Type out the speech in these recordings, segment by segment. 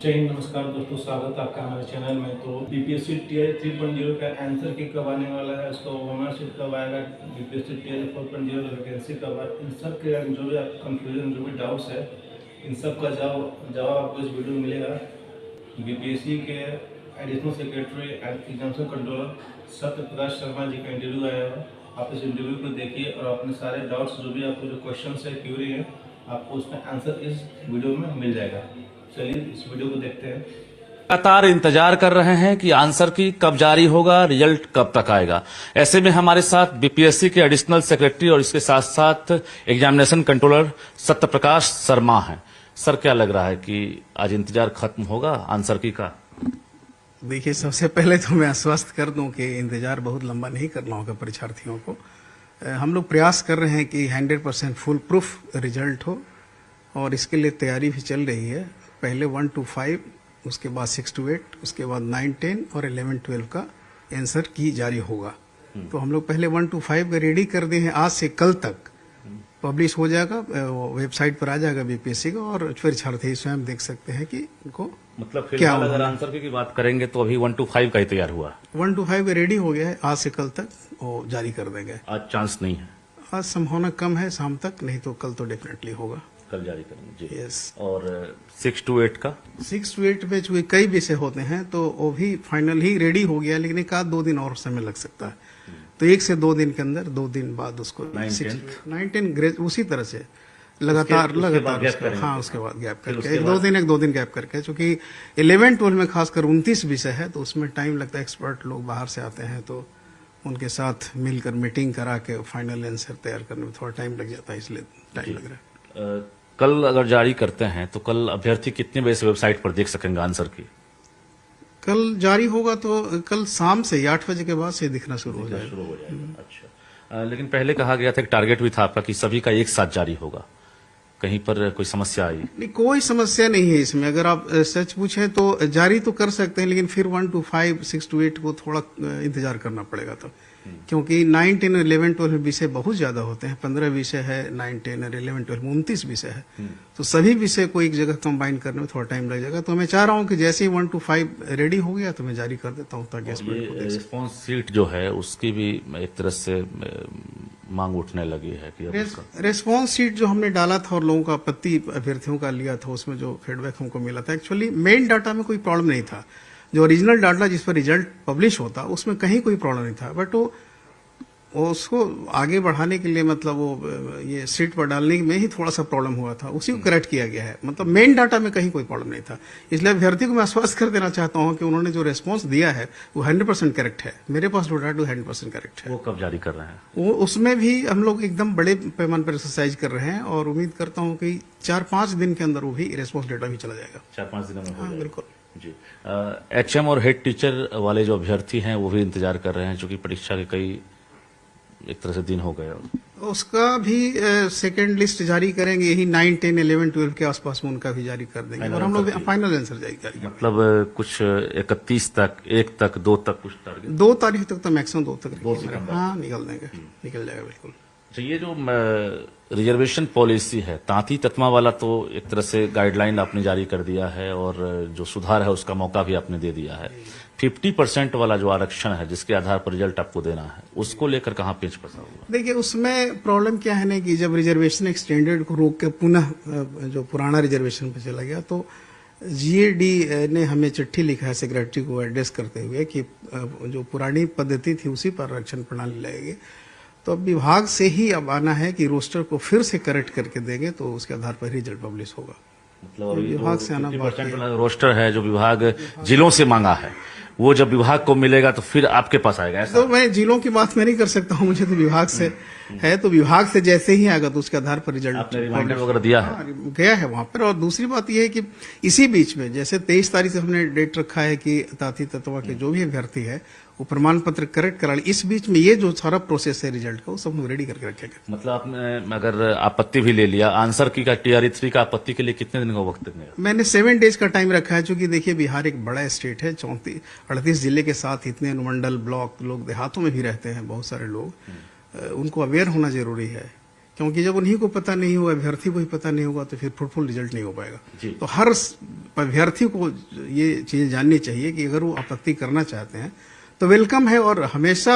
जय हिंद, नमस्कार दोस्तों, स्वागत है आपका हमारे चैनल में। तो बीपीएससी टीआई 3.0 का आंसर की कब आने वाला है, उसका ओनरशिप कब आएगा, बीपीएससी टीआई 4.0 का वैकेंसी कब है, इन सब के जो भी आप कंफ्यूजन जो भी डाउट्स है, इन सब का जवाब आपको इस वीडियो में मिलेगा। बीपीएससी के additional secretary and examination controller Satyaprakash Sharma ji का इंटरव्यू आया है। आप इस इंटरव्यू को देखिए और अपने सारे डाउट्स जो भी आपको जो क्वेश्चन है, क्यूरी है, आपको उसका आंसर इस वीडियो में मिल जाएगा। चलिए इस वीडियो को देखते हैं। लगातार इंतजार कर रहे हैं कि आंसर की कब जारी होगा, रिजल्ट कब तक आएगा। ऐसे में हमारे साथ बीपीएससी के एडिशनल सेक्रेटरी और इसके साथ साथ एग्जामिनेशन कंट्रोलर सत्यप्रकाश शर्मा हैं। सर, क्या लग रहा है कि आज इंतजार खत्म होगा आंसर की का? देखिए, सबसे पहले तो मैं आश्वस्त कर दूं कि इंतजार बहुत लंबा नहीं करना होगा परीक्षार्थियों को। हम लोग प्रयास कर रहे हैं कि 100% फुल प्रूफ रिजल्ट हो और इसके लिए तैयारी भी चल रही है। पहले 1 to 5, उसके बाद 6 to 8, उसके बाद 9, 10 और 11, 12 का आंसर की जारी होगा। तो हम लोग पहले 1 to 5 का रेडी कर दिए हैं। आज से कल तक पब्लिश हो जाएगा, वेबसाइट पर आ जाएगा बीपीएससी का, और परीक्षार्थी स्वयं देख सकते हैं कि उनको मतलब फिलहाल अगर आंसर की बात करेंगे तो अभी 1 to 5 का ही तैयार हुआ। 1 to 5 का रेडी हो गया है, आज से कल तक वो जारी कर देंगे। आज चांस नहीं है? आज संभावना कम है शाम तक, नहीं तो कल तो डेफिनेटली होगा। कल जारी करेंगे जी। यस। और 6 to 8 का? 6 to 8 में चूंकि कई विषय होते हैं तो वो भी फाइनल ही रेडी हो गया, लेकिन एक आध 2 दिन और समय लग सकता है। तो 1 से 2 दिन के अंदर, 2 दिन बाद उसको 9, 10 उसी तरह से लगातार हाँ, उसके बाद गैप करके 1-2 दिन गैप करके, चूंकि 11, 12 में खासकर 29 विषय है तो उसमें टाइम लगता है। एक्सपर्ट लोग बाहर से आते हैं तो उनके साथ मिलकर मीटिंग करा के फाइनल आंसर तैयार करने में थोड़ा टाइम लग जाता है, इसलिए टाइम लग रहा है। कल अगर जारी करते हैं तो कल अभ्यर्थी कितने बजे से वेबसाइट पर देख सकेंगे आंसर की? कल जारी होगा तो कल शाम से 8 बजे के बाद से दिखना शुरू हो जाएगा। अच्छा, लेकिन पहले कहा गया था कि टारगेट भी था आपका कि सभी का एक साथ जारी होगा। कहीं पर कोई समस्या आई? नहीं, कोई समस्या नहीं है इसमें। अगर आप सच पूछे तो जारी तो कर सकते हैं, लेकिन फिर 1 to 5, 6 to 8 को थोड़ा इंतजार करना पड़ेगा तब, क्योंकि 9, 10 और 11, 12 में विषय बहुत ज्यादा होते हैं। 15 विषय है 9, 10 और 11, 12 में 29 विषय है, तो सभी विषय को एक जगह कंबाइन करने में थोड़ा टाइम लग जाएगा। तो मैं चाह रहा हूँ कि जैसे ही 1 to 5 रेडी हो गया तो मैं जारी कर देता हूँ, ताकि रिस्पॉन्स सीट जो है उसकी भी एक तरह से मांग उठने लगी है कि रेस्पॉन्स सीट जो हमने डाला था और लोगों का आपत्ति अभ्यर्थियों का लिया था, उसमें जो फीडबैक हमको मिला था, एक्चुअली मेन डाटा में कोई प्रॉब्लम नहीं था। जो ओरिजिनल डाटा जिस पर रिजल्ट पब्लिश होता उसमें कहीं कोई प्रॉब्लम नहीं था, बट वो उसको आगे बढ़ाने के लिए, मतलब वो ये सीट पर डालने में ही थोड़ा सा प्रॉब्लम हुआ था, उसी को करेक्ट किया गया है। मतलब मेन डाटा में कहीं कोई प्रॉब्लम नहीं था। इसलिए अभ्यर्थी को मैं आश्वस्त कर देना चाहता हूं कि उन्होंने जो रेस्पॉन्स दिया है वो 100% करेक्ट है। मेरे पास जो डाटा 100% करेक्ट है। वो कब जारी कर रहे हैं? वो उसमें भी हम लोग एकदम बड़े पैमाने पर एक्सरसाइज कर रहे हैं और उम्मीद करता हूँ कि 4-5 दिन के अंदर वो भी रेस्पॉन्स डेटा भी चला जाएगा। 4-5 दिनों में? हाँ, बिल्कुल जी। एचएम और हेड टीचर वाले जो अभ्यर्थी हैं वो भी इंतजार कर रहे हैं, क्योंकि परीक्षा के कई एक तरह से दिन हो गए। उसका भी सेकंड लिस्ट जारी करेंगे, यही 9, 10, 11, 12 के आसपास में उनका भी जारी कर देंगे, और हम लोग फाइनल आंसर जारी करेंगे। मतलब कुछ 31 तक, 1 तक, 2 तक कुछ टारगेट? 2 तारीख तक तो मैक्सिमम 2 तक हाँ निकल देंगे, निकल जाएगा बिल्कुल। तो ये जो रिजर्वेशन पॉलिसी है, तांती ततमा वाला, तो एक तरह से गाइडलाइन आपने जारी कर दिया है और जो सुधार है उसका मौका भी आपने दे दिया है। 50% वाला जो आरक्षण है जिसके आधार पर रिजल्ट आपको देना है, उसको लेकर कहाँ पेच फंसा हुआ? देखिए, उसमें प्रॉब्लम क्या है ना कि जब रिजर्वेशन एक्सटेंडेड को रोक के पुनः जो पुराना रिजर्वेशन पे चला गया, तो जीएडी ने हमें चिट्ठी लिखा है सेक्रेटरी को एड्रेस करते हुए कि जो पुरानी पद्धति थी उसी पर आरक्षण प्रणाली लगेगी। तो अब विभाग से ही अब आना है कि रोस्टर को फिर से करेक्ट करके देंगे, तो उसके आधार पर रिजल्ट पब्लिश होगा। मतलब विभाग से आना 50% रोस्टर है जो विभाग जिलों से मांगा है, वो जब विभाग को मिलेगा तो फिर आपके पास आएगा? ऐसा? तो मैं जिलों की बात मैं नहीं कर सकता हूँ, मुझे तो विभाग से है, तो विभाग से जैसे ही आएगा तो उसके आधार पर रिजल्ट। आपने रिमाइंडर वगैरह दिया है? गया है वहां पर। और दूसरी बात यह है कि इसी बीच में जैसे 23 तारीख से हमने डेट रखा है कि ताती तत्वा के जो भी अभ्यर्थी है वो प्रमाण पत्र करेक्ट करा ले। इस बीच में ये जो सारा प्रोसेस है रिजल्ट का, वो सब हम रेडी करके रखेंगे। मतलब आपने अगर आपत्ति भी ले लिया आंसर की का, TRE 3 का आपत्ति के लिए कितने दिन का वक्त देंगे? मैंने 7 डेज का टाइम रखा है, क्योंकि देखिए बिहार एक बड़ा स्टेट है, 38 जिले के साथ इतने अनुमंडल, ब्लॉक, लोग देहातों में भी रहते हैं बहुत सारे लोग, उनको अवेयर होना जरूरी है। क्योंकि जब उन्हीं को पता नहीं होगा, अभ्यर्थी को ही पता नहीं होगा, तो फिर फ्रूटफुल रिजल्ट नहीं हो पाएगा। जी। तो हर अभ्यर्थी को ये चीज जाननी चाहिए कि अगर वो आपत्ति करना चाहते हैं तो वेलकम है, और हमेशा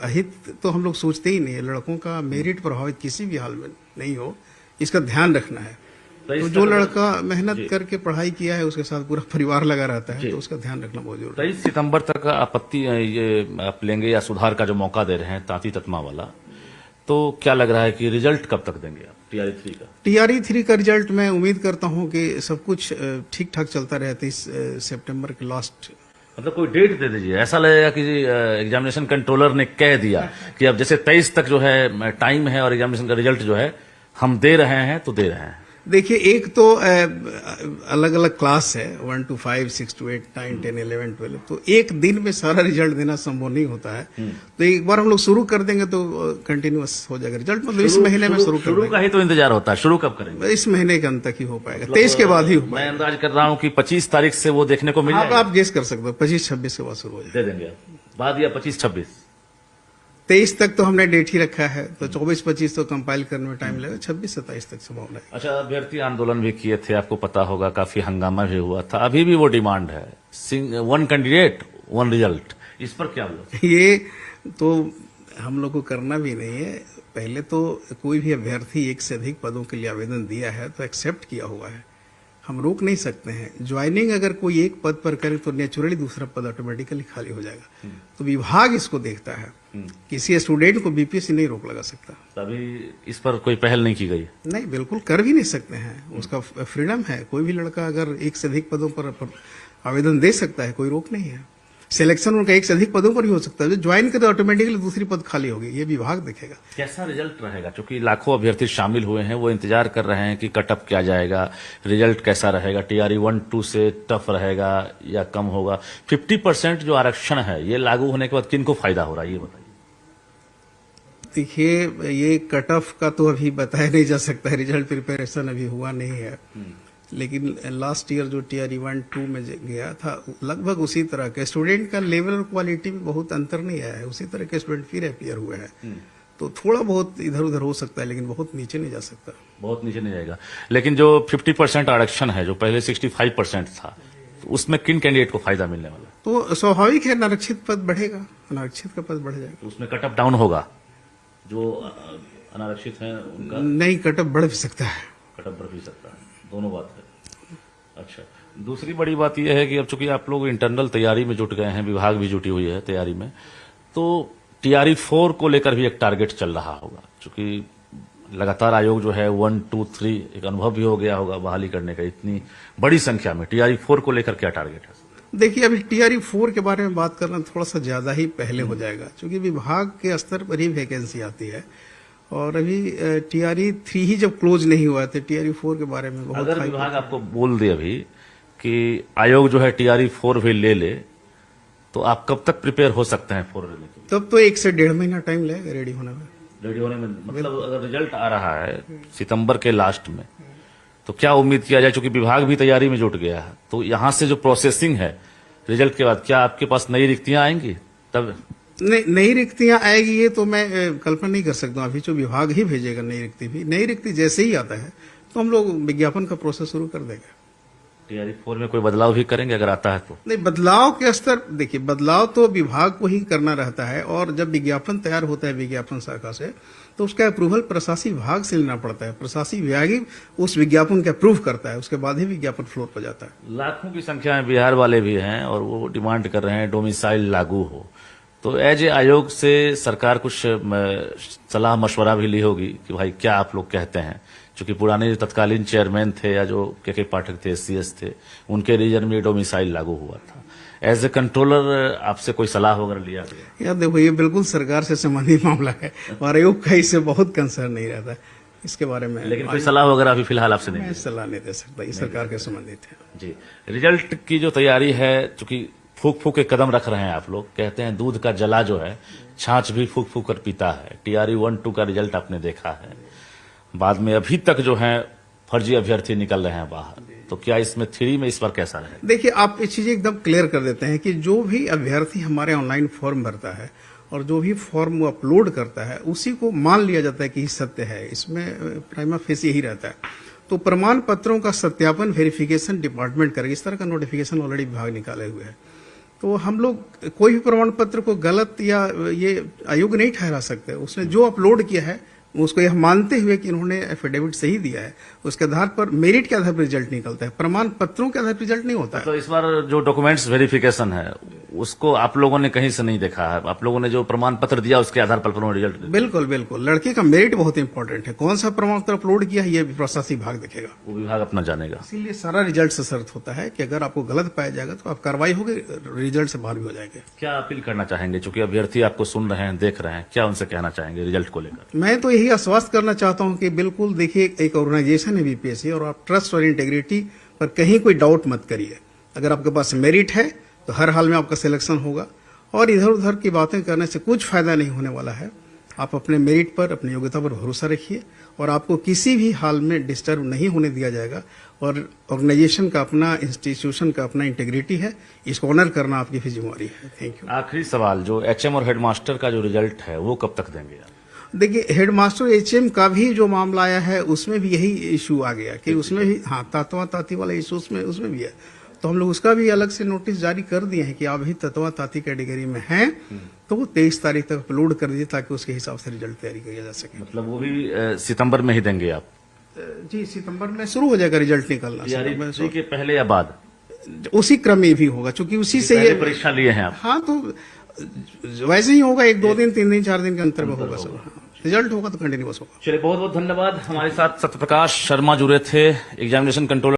हित तो हम लोग सोचते ही नहीं है। लड़कों का मेरिट प्रभावित किसी भी हाल में नहीं हो, इसका ध्यान रखना है। तो जो लड़का मेहनत करके पढ़ाई किया है, उसके साथ पूरा परिवार लगा रहता है, तो उसका ध्यान रखना बहुत जरूरी है। 23 सितंबर तक आपत्ति ये आप लेंगे या सुधार का जो मौका दे रहे हैं तांती ततमा वाला, तो क्या लग रहा है कि रिजल्ट कब तक देंगे आप TRE 3 का? TRE 3 का रिजल्ट मैं उम्मीद करता हूं कि सब कुछ ठीक ठाक चलता रहे 23 सितंबर के लास्ट। मतलब कोई डेट दे दीजिए, ऐसा लगेगा कि एग्जामिनेशन कंट्रोलर ने कह दिया कि अब जैसे 23 तक जो है टाइम है और एग्जामिनेशन का रिजल्ट जो है हम दे रहे हैं तो दे रहे हैं। देखिए, एक तो अलग अलग क्लास है, 1 to 5, 6 to 8, 9, 10, 11, 12, तो एक दिन में सारा रिजल्ट देना संभव नहीं होता है। तो एक बार हम लोग शुरू कर देंगे तो कंटिन्यूअस हो जाएगा रिजल्ट। मतलब इस महीने में शुरू का ही तो इंतजार होता है, शुरू कब करेंगे? इस महीने के अंत तक ही हो पाएगा, 23 के बाद ही हो पाएगा। मैं अंदाज कर रहा हूँ कि 25 तारीख से वो देखने को मिल जाएगा। आप गेस कर सकते हो, 25-26 के बाद शुरू हो जाएगा। दे देंगे बाद या 25-26? 23 तक तो हमने डेट ही रखा है, तो 24-25 तो कंपाइल करने में टाइम लगेगा, 26-27 तक संभावना है। अच्छा, अभ्यर्थी आंदोलन भी किए थे, आपको पता होगा, काफी हंगामा भी हुआ था। अभी भी वो डिमांड है, 1 कैंडिडेट 1 रिजल्ट, इस पर क्या बोला? ये तो हम लोग को करना भी नहीं है। पहले तो कोई भी अभ्यर्थी एक से अधिक पदों के लिए आवेदन दिया है तो एक्सेप्ट किया हुआ है, हम रोक नहीं सकते हैं। ज्वाइनिंग अगर कोई एक पद पर करे तो नेचुरली दूसरा पद ऑटोमेटिकली खाली हो जाएगा। तो विभाग इसको देखता है, किसी स्टूडेंट को बीपीएससी नहीं रोक लगा सकता। अभी इस पर कोई पहल नहीं की गई? नहीं, बिल्कुल कर भी नहीं सकते हैं, उसका फ्रीडम है। कोई भी लड़का अगर एक से अधिक पदों पर आवेदन दे सकता है, कोई रोक नहीं है। सिलेक्शन उनका एक से अधिक पदों पर ही हो सकता है, जो ज्वाइन करे ऑटोमेटिकली दूसरी पद खाली होगी, ये विभाग देखेगा। कैसा रिजल्ट रहेगा? क्योंकि लाखों अभ्यर्थी शामिल हुए हैं, वो इंतजार कर रहे हैं कि कटअप क्या जाएगा, रिजल्ट कैसा रहेगा, TRE 1-2 से टफ रहेगा या कम होगा। 50% जो आरक्षण है ये लागू होने के बाद किनको फायदा हो रहा है, ये बताइए। देखिए, ये कट ऑफ का तो अभी बताया नहीं जा सकता है, रिजल्ट प्रिपरेशन अभी हुआ नहीं है। लेकिन लास्ट ईयर जो TRE 1-2 में गया था, लगभग उसी तरह के स्टूडेंट का लेवल और क्वालिटी में बहुत अंतर नहीं आया है, उसी तरह के स्टूडेंट फिर अपीयर हुए हैं। तो थोड़ा बहुत इधर उधर हो सकता है, लेकिन बहुत नीचे नहीं जा सकता। बहुत नीचे नहीं जाएगा। लेकिन जो 50% आरक्षण है, जो पहले 65% था, तो उसमें किन कैंडिडेट को फायदा मिलने वाला? तो स्वाभाविक है, अनारक्षित पद बढ़ेगा, अनारक्षित का पद बढ़ जाएगा। तो उसमें कटअप डाउन होगा, जो अनारक्षित हैं उनका? नहीं, कटअप बढ़ भी सकता है। कटअप बढ़ भी सकता है, दोनों बात है। अच्छा, दूसरी बड़ी बात यह है कि अब चूंकि आप लोग इंटरनल तैयारी में जुट गए हैं, विभाग भी जुटी हुई है तैयारी में, तो TRE 4 को लेकर भी एक टारगेट चल रहा होगा। चूंकि लगातार आयोग जो है 1, 2, 3 एक अनुभव भी हो गया होगा बहाली करने का, इतनी बड़ी संख्या में TRE 4 को लेकर क्या टारगेट है? देखिए, अभी TRE 4 के बारे में बात करना थोड़ा सा ज्यादा ही पहले हो जाएगा, क्योंकि विभाग के स्तर पर ही वैकेंसी आती है, और अभी TRE 3 ही जब क्लोज नहीं हुआ तो TRE 4 के बारे में बहुत। अगर विभाग आपको बोल दे अभी कि आयोग जो है TRE 4 भी ले ले, तो आप कब तक प्रिपेयर हो सकते हैं 4 लेने के? तब तो 1 से 1.5 महीना टाइम लगेगा रेडी होने में। रेडी होने में मतलब अगर रिजल्ट आ रहा है सितंबर के लास्ट में, तो क्या उम्मीद किया जाए? चूंकि विभाग भी तैयारी में जुट गया है, तो यहां से जो प्रोसेसिंग है रिजल्ट के बाद, क्या आपके पास नई रिक्तियां आएंगी? तब नई रिक्तियां आएगी ये तो मैं कल्पना नहीं कर सकता हूं। अभी जो विभाग ही भेजेगा नई रिक्ति जैसे ही आता है तो हम लोग विज्ञापन का प्रोसेस शुरू कर देंगे। TRE 4 में कोई बदलाव भी करेंगे अगर आता है तो? नहीं, बदलाव के स्तर, देखिए, बदलाव तो विभाग को ही करना रहता है, और जब विज्ञापन तैयार होता है विज्ञापन शाखा से, तो उसका अप्रूवल प्रशासनिक विभाग से लेना पड़ता है। प्रशासनिक विभाग ही उस विज्ञापन का अप्रूव करता है, उसके बाद ही विज्ञापन फ्लोर पर जाता है। लाखों की संख्या में बिहार वाले भी हैं और वो डिमांड कर रहे हैं डोमिसाइल लागू हो, तो एज ए आयोग से सरकार कुछ सलाह मशवरा भी ली होगी कि भाई क्या आप लोग कहते हैं? चूंकि पुराने जो तत्कालीन चेयरमैन थे या जो के पाठक थे, SCS थे, उनके रीजन में डोमिसाइल लागू हुआ था। एज ए कंट्रोलर आपसे कोई सलाह वगैरह लिया गया? यार देखो, ये बिल्कुल सरकार से संबंधित मामला है और आयोग का इससे बहुत कंसर्न नहीं रहता इसके बारे में। लेकिन कोई सलाह वगैरह अभी फिलहाल आपसे नहीं? मैं सलाह नहीं दे सकता, ये सरकार के संबंधित है। जी, रिजल्ट की जो तैयारी है, चूंकि फूक फूक के कदम रख रहे हैं आप लोग, कहते हैं दूध का जला जो है छाछ भी फूक फूक कर पीता है। TRE 1-2 का रिजल्ट आपने देखा है, बाद में अभी तक जो है फर्जी अभ्यर्थी निकल रहे हैं बाहर, तो क्या इसमें 3 में इस बार कैसा रहेगा? देखिए, आप ये चीजें एकदम क्लियर कर देते हैं कि जो भी अभ्यर्थी हमारे ऑनलाइन फॉर्म भरता है और जो भी फॉर्म वो अपलोड करता है उसी को मान लिया जाता है कि सत्य है। इसमें प्राइमा फेस यही रहता है। तो प्रमाण पत्रों का सत्यापन वेरिफिकेशन डिपार्टमेंट करेगा। इस तरह का नोटिफिकेशन ऑलरेडी विभाग निकाले हुए है। तो हम लोग कोई भी प्रमाण पत्र को गलत या ये अयोग्य नहीं ठहरा सकते। उसने जो अपलोड किया है उसको यह मानते हुए कि इन्होंने एफिडेविट सही दिया है, उसके आधार पर मेरिट के आधार पर रिजल्ट निकलता है, प्रमाण पत्रों के आधार पर रिजल्ट नहीं होता है। तो इस बार जो डॉक्यूमेंट्स वेरिफिकेशन है उसको आप लोगों ने कहीं से नहीं देखा है, आप लोगों ने जो प्रमाण पत्र दिया उसके आधार पर रिजल्ट? बिल्कुल बिल्कुल, लड़के का मेरिट बहुत इंपॉर्टेंट है। कौन सा प्रमाण पत्र अपलोड किया है ये प्रशासनिक विभाग देखेगा, वो विभाग अपना जानेगा। इसीलिए सारा रिजल्ट से शर्त होता है कि अगर आपको गलत पाया जाएगा तो आप कार्रवाई होगी, रिजल्ट से बाहर भी हो जाएंगे। क्या अपील करना चाहेंगे, चूंकि अभ्यर्थी आपको सुन रहे हैं, देख रहे हैं, क्या उनसे कहना चाहेंगे रिजल्ट को लेकर? मैं तो यही आश्वस्त करना चाहता हूं कि बिल्कुल देखिए, एक ऑर्गेनाइजेशन है बीपीएससी और आप ट्रस्ट और इंटेग्रिटी पर कहीं कोई डाउट मत करिए। अगर आपके पास मेरिट है तो हर हाल में आपका सिलेक्शन होगा और इधर उधर की बातें करने से कुछ फायदा नहीं होने वाला है। आप अपने मेरिट पर, अपनी योग्यता पर भरोसा रखिए और आपको किसी भी हाल में डिस्टर्ब नहीं होने दिया जाएगा। और ऑर्गेनाइजेशन का अपना, इंस्टीट्यूशन का अपना इंटेग्रिटी है, इसको ऑनर करना आपकी भी जिम्मेवारी है। Thank you. आखिरी सवाल, जो एचएम और हेडमास्टर का जो रिजल्ट है वो कब तक देंगे आप? देखिए, हेडमास्टर एचएम का भी जो मामला आया है उसमें भी यही इशू आ गया कि उसमें भी तत्वा ताती वाला इशू उसमें भी है। तो हम लोग उसका भी अलग से नोटिस जारी कर दिए हैं कि आप भी तत्वा ताती कैटेगरी में हैं तो वो 23 तारीख तक अपलोड कर दीजिए ताकि उसके हिसाब से रिजल्ट तैयारी किया जा सके। मतलब वो भी सितंबर में ही देंगे आप? जी, सितंबर में शुरू हो जाएगा रिजल्ट निकलना। तैयारी के पहले या बाद? उसी क्रम में भी होगा, क्योंकि उसी से ये परीक्षा लिए हैं आप। हाँ, तो वैसे ही होगा, 1-2 दिन 3 दिन 4 दिन के अंतर में होगा सब। रिजल्ट होगा तो कंटिन्यूअस होगा। चलिए, बहुत बहुत धन्यवाद। हमारे साथ सत्यप्रकाश शर्मा जुड़े थे, एग्जामिनेशन कंट्रोलर।